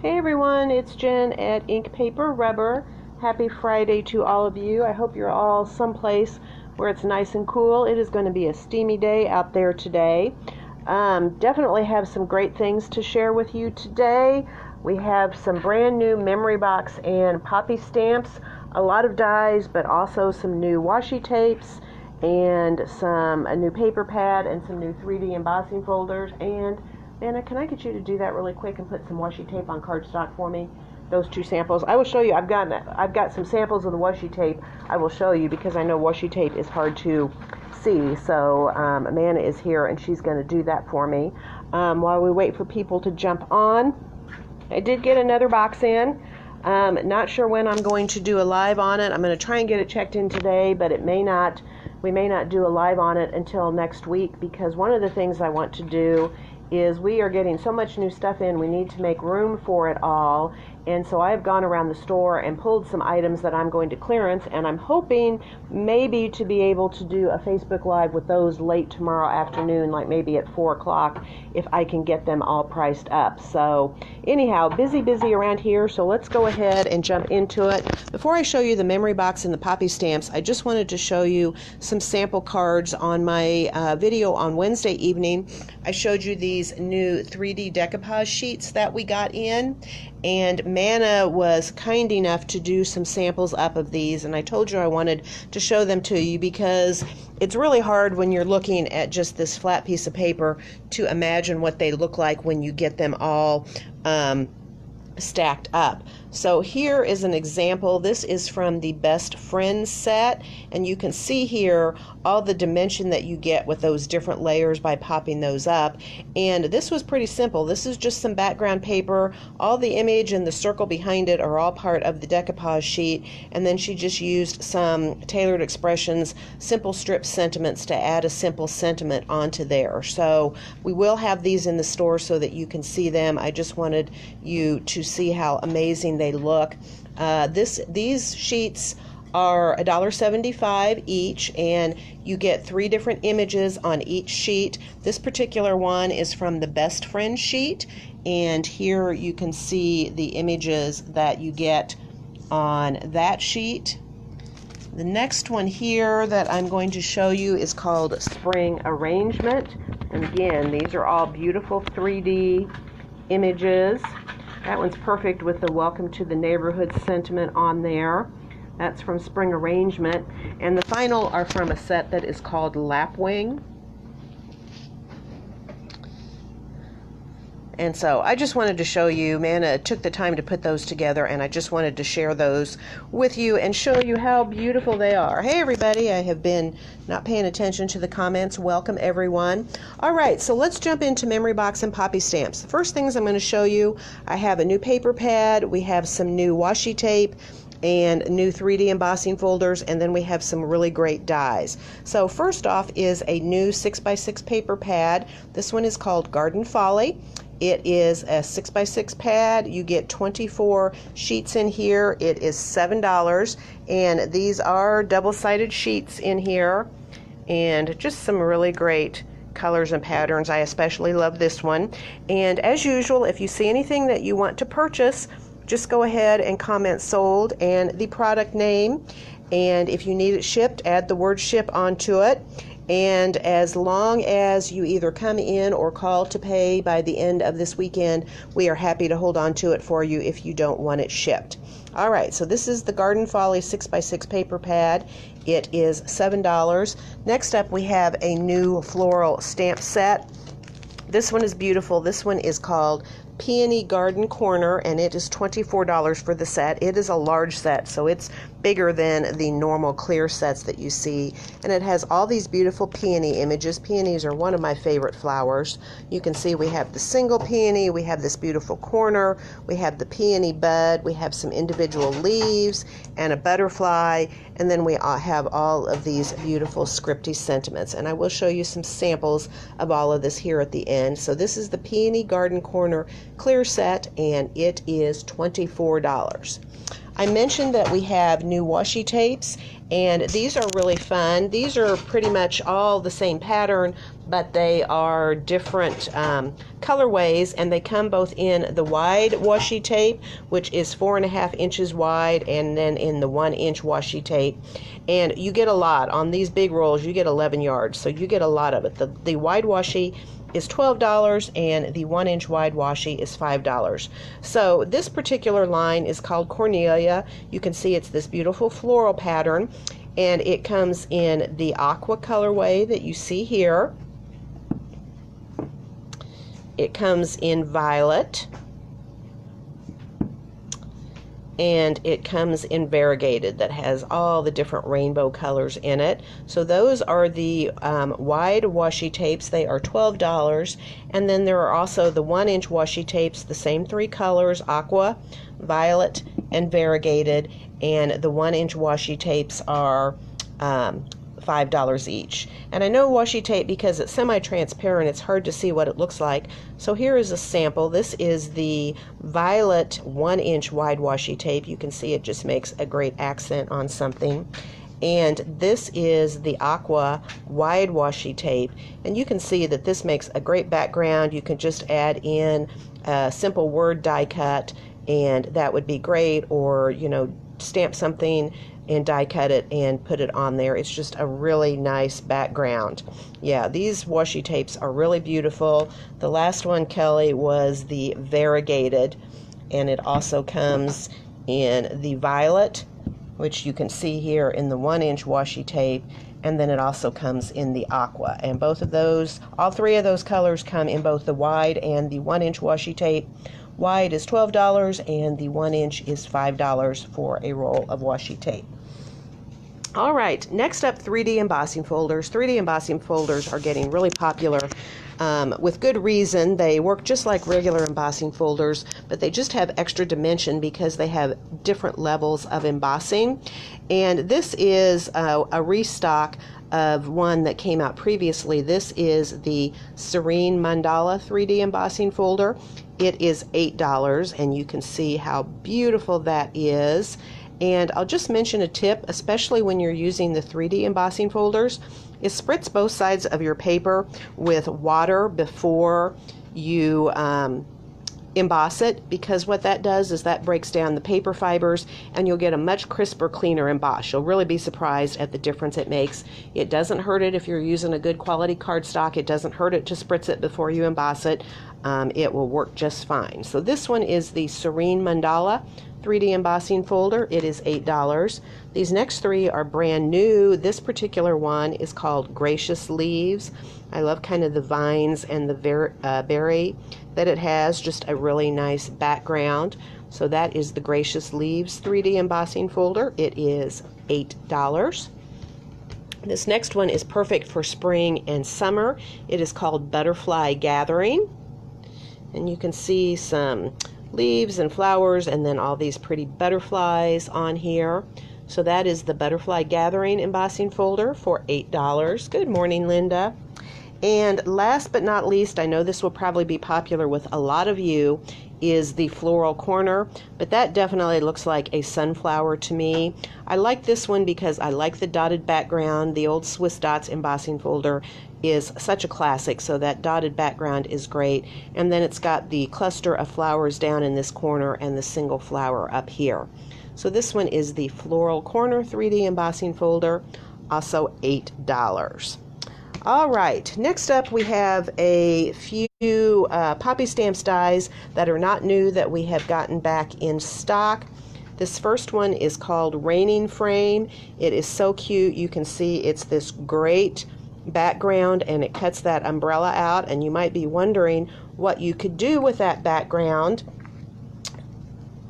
Hey everyone, it's Jen at Ink Paper Rubber. Happy Friday to all of you. I hope you're all someplace where it's nice and cool. It is going to be a steamy day out there today. Definitely have some great things to share with you today. We have some brand new Memory Box and Poppy stamps, a lot of dies, but also some new washi tapes and a new paper pad and some new 3D embossing folders. And Anna, can I get you to do that really quick and put some washi tape on cardstock for me? Those two samples. I will show you. I've got some samples of the washi tape. I will show you because I know washi tape is hard to see. So Amanda is here and she's going to do that for me. While we wait for people to jump on, I did get another box in. Not sure when I'm going to do a live on it. I'm going to try and get it checked in today, but it may not. We may not do a live on it until next week because one of the things I want to do is we are getting so much new stuff in, we need to make room for it all. And so I've gone around the store and pulled some items that I'm going to clearance, and I'm hoping maybe to be able to do a Facebook Live with those late tomorrow afternoon, like maybe at 4 o'clock, if I can get them all priced up. So anyhow, busy around here, so let's go ahead and jump into it. Before I show you the memory box and the poppy stamps, I just wanted to show you some sample cards. On my video on Wednesday evening, I showed you these new 3D decoupage sheets that we got in, and Manna was kind enough to do some samples up of these, and I told you I wanted to show them to you because it's really hard when you're looking at just this flat piece of paper to imagine what they look like when you get them all stacked up. So here is an example. This is from the Best Friends set, and you can see here all the dimension that you get with those different layers by popping those up. And this was pretty simple. This is just some background paper. All the image and the circle behind it are all part of the decoupage sheet, and then she just used some Tailored Expressions simple strip sentiments to add a simple sentiment onto there. So we will have these in the store so that you can see them. I just wanted you to see how amazing they look. These sheets are $1.75 each, and you get 3 different images on each sheet. This particular one is from the Best Friend sheet, and here you can see the images that you get on that sheet. The next one here that I'm going to show you is called Spring Arrangement, and again, these are all beautiful 3D images. That one's perfect with the Welcome to the Neighborhood sentiment on there. That's from Spring Arrangement. And the final are from a set that is called Lapwing. And so I just wanted to show you, Manna took the time to put those together, and I just wanted to share those with you and show you how beautiful they are. Hey everybody, I have been not paying attention to the comments. Welcome everyone. All right, so let's jump into Memory Box and Poppy stamps. The first things I'm going to show you, I have a new paper pad, we have some new washi tape, and new 3D embossing folders, and then we have some really great dies. So first off is a new 6x6 paper pad. This one is called Garden Folly. It is a 6x6 pad. You get 24 sheets in here. It is $7, and these are double-sided sheets in here, and just some really great colors and patterns. I especially love this one. And as usual, if you see anything that you want to purchase, just go ahead and comment sold and the product name, and if you need it shipped, add the word ship onto it. And as long as you either come in or call to pay by the end of this weekend, we are happy to hold on to it for you if you don't want it shipped. All right, so this is the Garden Folly 6x6 paper pad. It is $7. Next up, we have a new floral stamp set. This one is beautiful. This one is called Peony Garden Corner, and it is $24 for the set. It is a large set, so it's bigger than the normal clear sets that you see, and it has all these beautiful peony images. Peonies are one of my favorite flowers. You can see we have the single peony, we have this beautiful corner, we have the peony bud, we have some individual leaves and a butterfly, and then we have all of these beautiful scripty sentiments, and I will show you some samples of all of this here at the end. So this is the Peony Garden Corner clear set, and it is $24. I mentioned that we have new washi tapes, and these are really fun. These are pretty much all the same pattern, but they are different colorways, and they come both in the wide washi tape, which is 4.5 inches wide, and then in the 1-inch washi tape. And you get a lot. On these big rolls, you get 11 yards, so you get a lot of it. The wide washi is $12, and the 1-inch wide washi is $5. So this particular line is called Cornelia. You can see it's this beautiful floral pattern, and it comes in the aqua colorway that you see here. It comes in violet, and it comes in variegated that has all the different rainbow colors in it. So those are the wide washi tapes. They are $12. And then there are also the 1-inch washi tapes, the same 3 colors, aqua, violet, and variegated. And the 1-inch washi tapes are $5 each. And I know washi tape, because it's semi-transparent, it's hard to see what it looks like. So here is a sample. This is the violet 1-inch wide washi tape. You can see it just makes a great accent on something. And this is the aqua wide washi tape, and you can see that this makes a great background. You can just add in a simple word die cut, and that would be great, or stamp something and die cut it and put it on there. It's just a really nice background. Yeah, these washi tapes are really beautiful. The last one, Kelly, was the variegated, and it also comes in the violet, which you can see here in the 1-inch washi tape, and then it also comes in the aqua. And both of those, all 3 of those colors come in both the wide and the 1-inch washi tape. Wide is $12, and the 1-inch is $5 for a roll of washi tape. All right, next up, 3D embossing folders. 3D embossing folders are getting really popular with good reason. They work just like regular embossing folders, but they just have extra dimension because they have different levels of embossing. And this is a restock of one that came out previously. This is the Serene Mandala 3D embossing folder. It is $8, and you can see how beautiful that is. And I'll just mention a tip, especially when you're using the 3D embossing folders, is spritz both sides of your paper with water before you emboss it, because what that does is that breaks down the paper fibers, and you'll get a much crisper, cleaner emboss. You'll really be surprised at the difference it makes. It doesn't hurt it if you're using a good quality cardstock. It doesn't hurt it to spritz it before you emboss it. It will work just fine. So this one is the Serene Mandala 3D embossing folder. It is $8. These next 3 are brand new. This particular one is called Gracious Leaves. I love kind of the vines and the berry that it has, just a really nice background. So that is the Gracious Leaves 3D embossing folder. It is $8. This next one is perfect for spring and summer. It is called Butterfly Gathering. And you can see some leaves and flowers, and then all these pretty butterflies on here. So that is the Butterfly Gathering embossing folder for $8. Good morning, Linda. And last but not least, I know this will probably be popular with a lot of you, is the Floral Corner, but that definitely looks like a sunflower to me. I like this one because I like the dotted background. The old Swiss Dots embossing folder is such a classic, so that dotted background is great. And then it's got the cluster of flowers down in this corner and the single flower up here. So this one is the Floral Corner 3D embossing folder, also $8. All right, next up we have a few Poppystamps dies that are not new that we have gotten back in stock. This first one is called Raining Frame. It is so cute. You can see it's this great background, and it cuts that umbrella out, and you might be wondering what you could do with that background.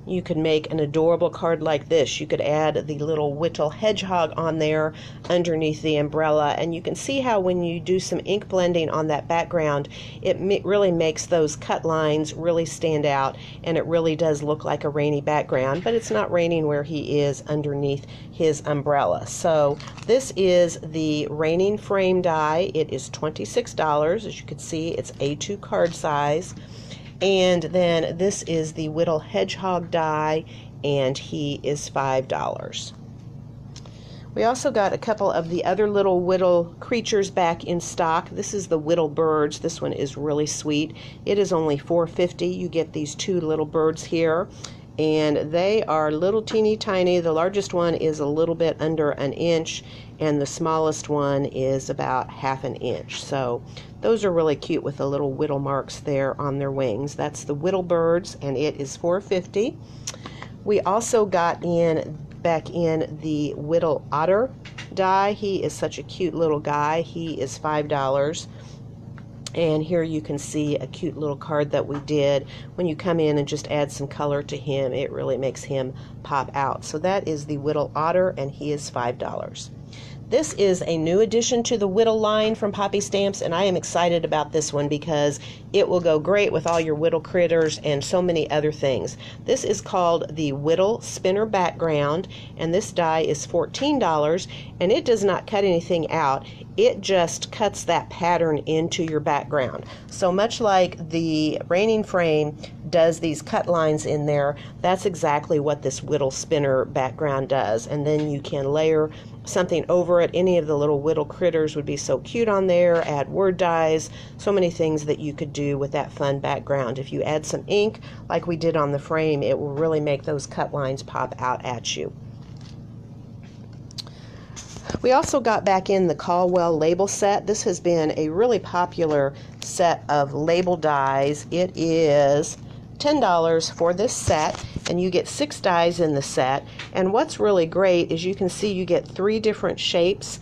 You could make an adorable card like this. You could add the little Whittle hedgehog on there underneath the umbrella, and you can see how when you do some ink blending on that background, it really makes those cut lines really stand out, and it really does look like a rainy background, but it's not raining where he is underneath his umbrella. So this is the Raining Frame die. It is $26. As you can see, it's A2 card size. And then this is the Whittle Hedgehog die and he is $5. We also got a couple of the other little whittle creatures back in stock. This is the whittle birds. This one is really sweet. It is only $4.50. You get these two little birds here, and they are little teeny tiny. The largest one is a little bit under an inch, and the smallest one is about half an inch. So those are really cute with the little whittle marks there on their wings. That's the whittle birds, and it is $4.50. We also got back in the whittle otter die. He is such a cute little guy. He is $5. And here you can see a cute little card that we did. When you come in and just add some color to him, it really makes him pop out. So that is the whittle otter, and he is $5. This is a new addition to the whittle line from Poppy Stamps, and I am excited about this one because it will go great with all your whittle critters and so many other things. This is called the Whittle Spinner Background, and this die is $14, and it does not cut anything out. It just cuts that pattern into your background. So much like the Raining Frame does these cut lines in there, that's exactly what this Whittle Spinner background does. And then you can layer something over it. Any of the little whittle critters would be so cute on there. Add word dies, so many things that you could do with that fun background. If you add some ink like we did on the frame, it will really make those cut lines pop out at you. We also got back in the Caldwell label set. This has been a really popular set of label dies. It is $10 for this set, and you get 6 dies in the set. And what's really great is you can see you get 3 different shapes,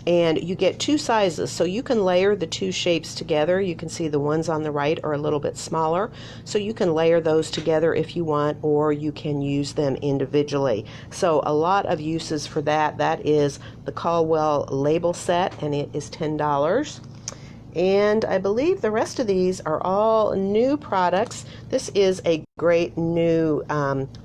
and you get 2 sizes, so you can layer the 2 shapes together. You can see the ones on the right are a little bit smaller, so you can layer those together if you want, or you can use them individually. So a lot of uses for that. That is the Caldwell label set, and it is $10. And I believe the rest of these are all new products. This is a great new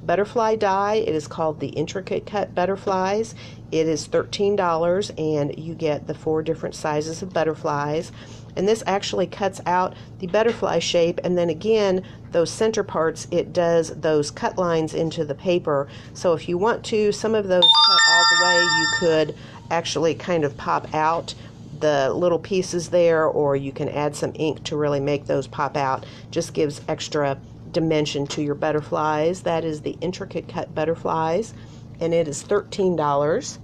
butterfly die. It is called the Intricate Cut Butterflies. It is $13, and you get the 4 different sizes of butterflies. And this actually cuts out the butterfly shape, and then again, those center parts, it does those cut lines into the paper. So if you want to, some of those cut all the way, you could actually kind of pop out the little pieces there, or you can add some ink to really make those pop out. Just gives extra dimension to your butterflies. That is the Intricate Cut Butterflies, and it is $13.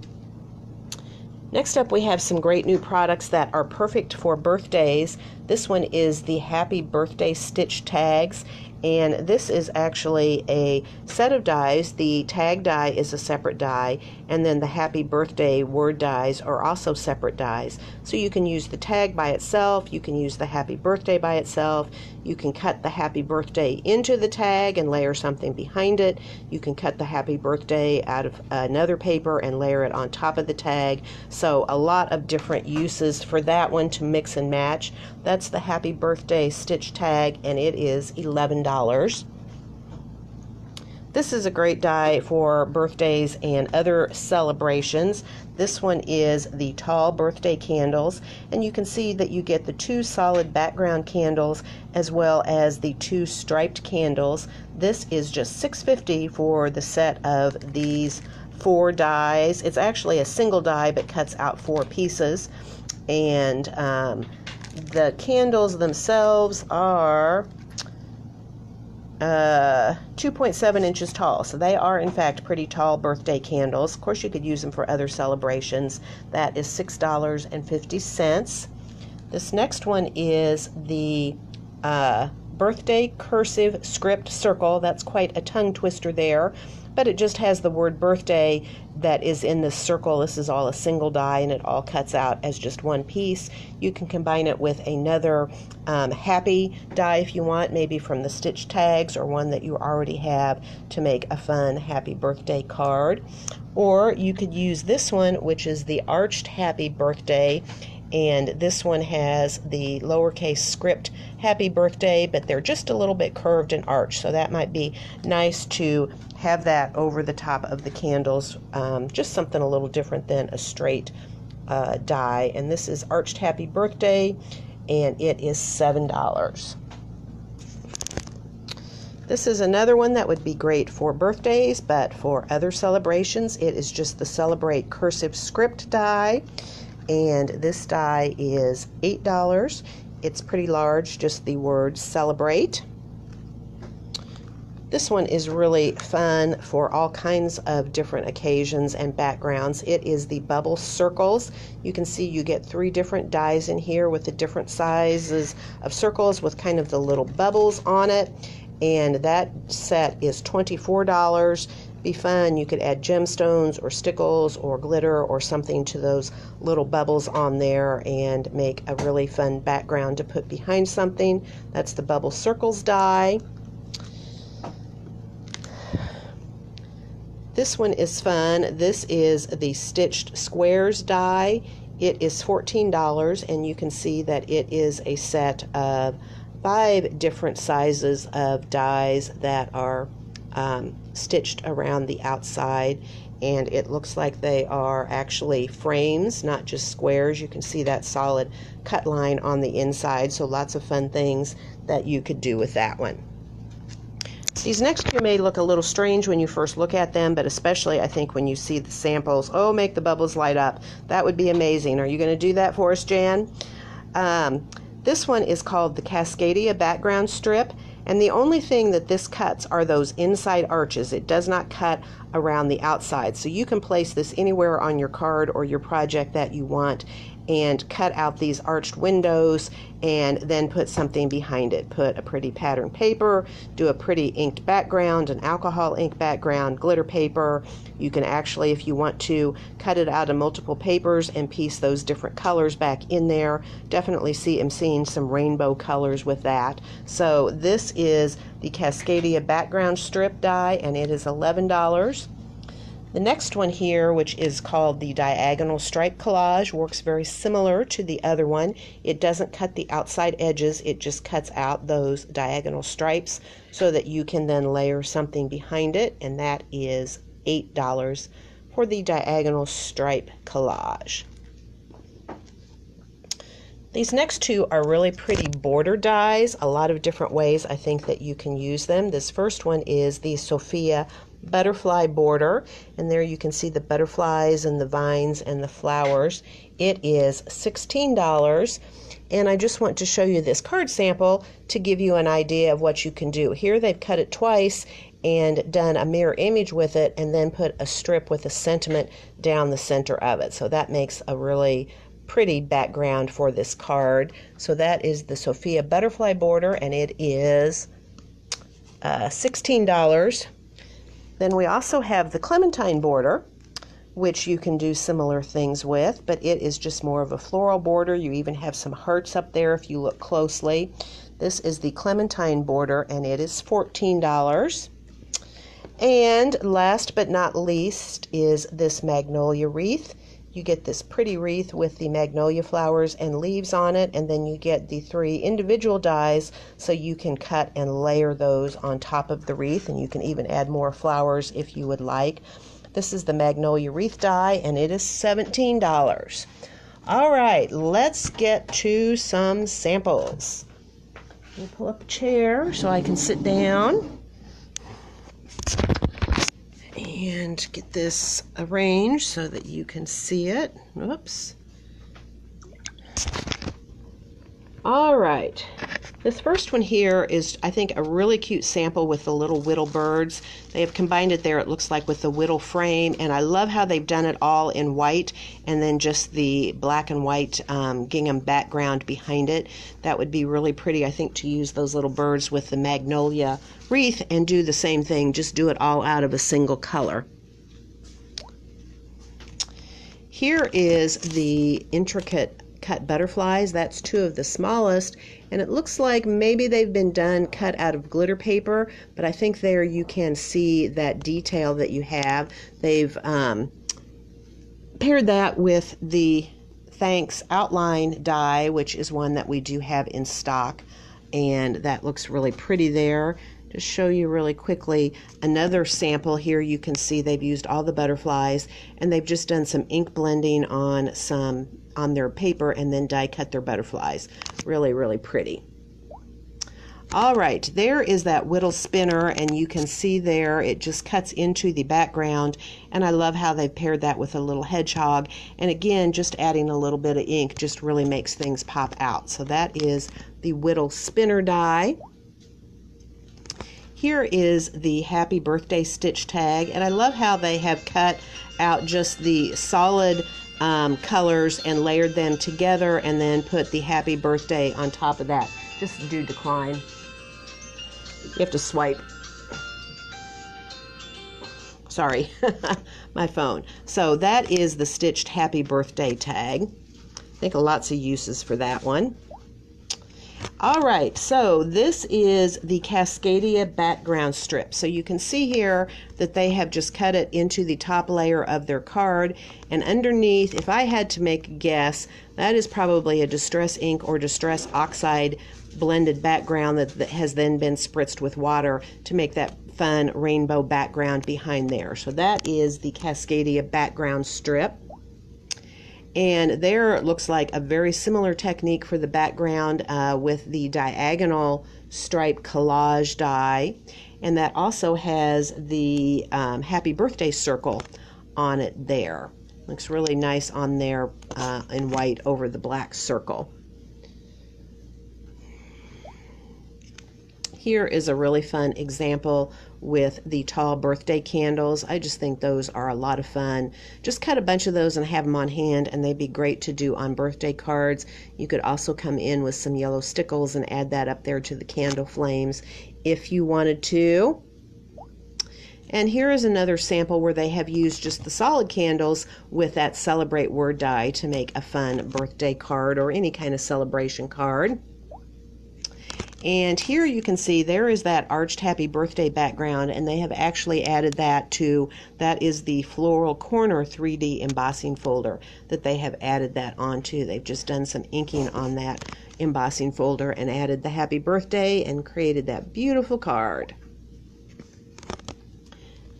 Next up, we have some great new products that are perfect for birthdays. This one is the Happy Birthday Stitch Tags, and this is actually a set of dies. The tag die is a separate die, and then the Happy Birthday word dies are also separate dies. So you can use the tag by itself, you can use the Happy Birthday by itself, you can cut the Happy Birthday into the tag and layer something behind it, you can cut the Happy Birthday out of another paper and layer it on top of the tag. So a lot of different uses for that one to mix and match. That's the Happy Birthday Stitch Tag, and it is $11. This is a great die for birthdays and other celebrations. This one is the Tall Birthday Candles, and you can see that you get the 2 solid background candles as well as the 2 striped candles. This is just $6.50 for the set of these 4 dies. It's actually a single die but cuts out 4 pieces, and the candles themselves are 2.7 inches tall, so they are in fact pretty tall birthday candles. Of course, you could use them for other celebrations. That is $6.50. This next one is the Birthday Cursive Script Circle. That's quite a tongue twister there, but it just has the word birthday that is in this circle. This is all a single die, and it all cuts out as just one piece. You can combine it with another happy die if you want, maybe from the stitch tags or one that you already have, to make a fun happy birthday card. Or you could use this one, which is the Arched Happy Birthday, and this one has the lowercase script happy birthday, but they're just a little bit curved and arched, so that might be nice to have that over the top of the candles. Just something a little different than a straight die. And this is Arched Happy Birthday, and it is $7. This is another one that would be great for birthdays, but for other celebrations, it is just the Celebrate Cursive Script die. And this die is $8. It's pretty large, just the word Celebrate. This one is really fun for all kinds of different occasions and backgrounds. It is the Bubble Circles. You can see you get 3 different dies in here with the different sizes of circles with kind of the little bubbles on it. And that set is $24. Be fun. You could add gemstones or stickles or glitter or something to those little bubbles on there and make a really fun background to put behind something. That's the Bubble Circles die. This one is fun. This is the Stitched Squares die. It is $14, and you can see that it is a set of 5 different sizes of dies that are stitched around the outside, and it looks like they are actually frames, not just squares. You can see that solid cut line on the inside, so lots of fun things that you could do with that one. These next two may look a little strange when you first look at them, but especially I think when you see the samples. Oh, make the bubbles light up. That would be amazing. Are you going to do that for us, Jan? This one is called the Cascadia Background Strip, and the only thing that this cuts are those inside arches. It does not cut around the outside, so you can place this anywhere on your card or your project that you want and cut out these arched windows and then put something behind it. Put a pretty pattern paper, do a pretty inked background, an alcohol ink background, glitter paper. You can actually, if you want to, cut it out of multiple papers and piece those different colors back in there. Definitely I'm seeing some rainbow colors with that. So this is the Cascadia Background Strip die, and it is $11. The next one here, which is called the Diagonal Stripe Collage, works very similar to the other one. It doesn't cut the outside edges, it just cuts out those diagonal stripes so that you can then layer something behind it, and that is $8 for the Diagonal Stripe Collage. These next two are really pretty border dies, a lot of different ways I think that you can use them. This first one is the Sophia Butterfly Border, and there you can see the butterflies and the vines and the flowers. It is $16, and I just want to show you this card sample to give you an idea of what you can do. Here they've cut it twice and done a mirror image with it and then put a strip with a sentiment down the center of it. So that makes a really pretty background for this card. So that is the Sophia Butterfly Border, and it is $16. Then we also have the Clementine Border, which you can do similar things with, but it is just more of a floral border. You even have some hearts up there if you look closely. This is the Clementine Border, and it is $14. And last but not least is this Magnolia Wreath. You get this pretty wreath with the magnolia flowers and leaves on it, and then you get the 3 individual dies so you can cut and layer those on top of the wreath, and you can even add more flowers if you would like. This is the Magnolia Wreath die, and it is $17. All right, let's get to some samples. Let me pull up a chair so I can sit down and get this arranged so that you can see it. Whoops. All right. This first one here is, I think, a really cute sample with the little whittle birds. They have combined it there, it looks like, with the whittle frame, and I love how they've done it all in white and then just the black and white gingham background behind it. That would be really pretty, I think, to use those little birds with the magnolia wreath and do the same thing, just do it all out of a single color. Here is the intricate cut butterflies. That's 2 of the smallest, and it looks like maybe they've been cut out of glitter paper, but I think there you can see that detail that you have. They've paired that with the Thanks outline die, which is one that we do have in stock, and that looks really pretty there. To show you really quickly another sample here, you can see they've used all the butterflies and they've just done some ink blending on their paper and then die cut their butterflies. Really, really pretty. All right, there is that whittle spinner, and you can see there it just cuts into the background, and I love how they've paired that with a little hedgehog. And again, just adding a little bit of ink just really makes things pop out. So that is the whittle spinner die. Here is the happy birthday stitch tag, and I love how they have cut out just the solid colors and layered them together and then put the happy birthday on top of that. Just do decline. You have to swipe. Sorry, my phone. So that is the stitched happy birthday tag. I think lots of uses for that one. All right, so this is the Cascadia background strip. So you can see here that they have just cut it into the top layer of their card, and underneath, if I had to make a guess, that is probably a Distress ink or Distress oxide blended background that has then been spritzed with water to make that fun rainbow background behind there. So that is the Cascadia background strip. And there it looks like a very similar technique for the background with the diagonal stripe collage die. And that also has the happy birthday circle on it there. Looks really nice on there in white over the black circle. Here is a really fun example with the tall birthday candles. I just think those are a lot of fun. Just cut a bunch of those and have them on hand, and they'd be great to do on birthday cards. You could also come in with some yellow stickles and add that up there to the candle flames if you wanted to. And here is another sample where they have used just the solid candles with that Celebrate word die to make a fun birthday card or any kind of celebration card. And here you can see there is that arched happy birthday background, and they have actually added that to, that is the floral corner 3D embossing folder that they have added that onto. They've just done some inking on that embossing folder and added the happy birthday and created that beautiful card.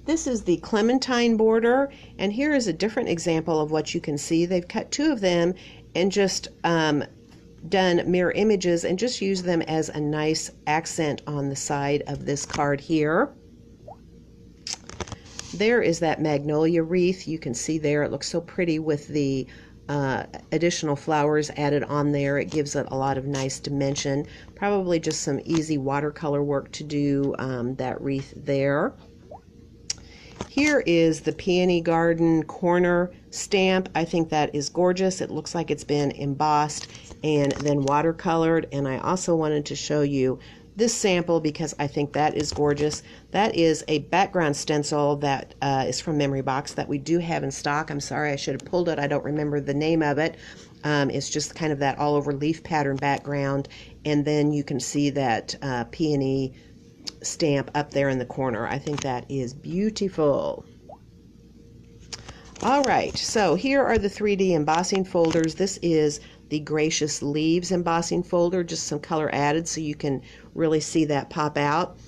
This is the Clementine border, and here is a different example of what you can see. They've cut two of them and just done mirror images and just use them as a nice accent on the side of this card here. There is that magnolia wreath. You can see there it looks so pretty with the additional flowers added on there. It gives it a lot of nice dimension. Probably just some easy watercolor work to do that wreath there. Here is the Peony Garden corner stamp. I think that is gorgeous. It looks like it's been embossed and then watercolored. And I also wanted to show you this sample because I think that is gorgeous. That is a background stencil that is from Memory Box that we do have in stock. I'm sorry, I should have pulled it. I don't remember the name of it. It's just kind of that all over leaf pattern background. And then you can see that peony stamp up there in the corner. I think that is beautiful. All right, so here are the 3D embossing folders. This is the Gracious Leaves embossing folder, just some color added so you can really see that pop out.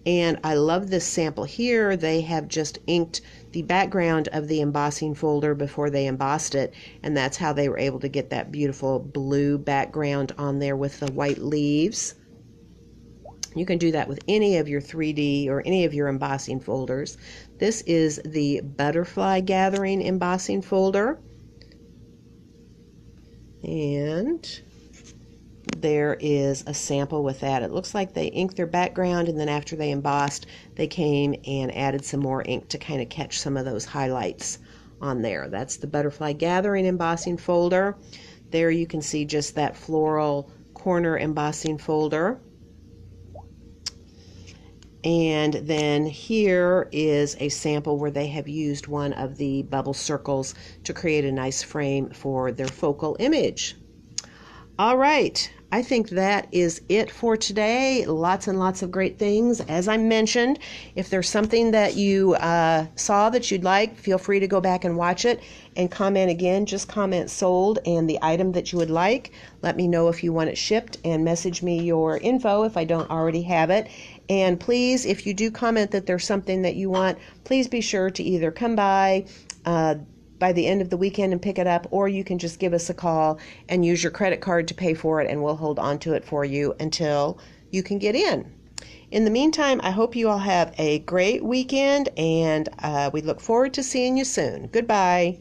And I love this sample here. They have just inked the background of the embossing folder before they embossed it, and that's how they were able to get that beautiful blue background on there with the white leaves. You can do that with any of your 3D or any of your embossing folders. This is the Butterfly Gathering embossing folder. And there is a sample with that. It looks like they inked their background, and then after they embossed, they came and added some more ink to kind of catch some of those highlights on there. That's the Butterfly Gathering embossing folder. There you can see just that floral corner embossing folder. And then here is a sample where they have used one of the bubble circles to create a nice frame for their focal image. All right, I think that is it for today. Lots and lots of great things. As I mentioned, if there's something that you saw that you'd like, feel free to go back and watch it and comment again. Just comment sold and the item that you would like. Let me know if you want it shipped and message me your info if I don't already have it. And please, if you do comment that there's something that you want, please be sure to either come by the end of the weekend and pick it up, or you can just give us a call and use your credit card to pay for it, and we'll hold on to it for you until you can get in. In the meantime, I hope you all have a great weekend, and we look forward to seeing you soon. Goodbye.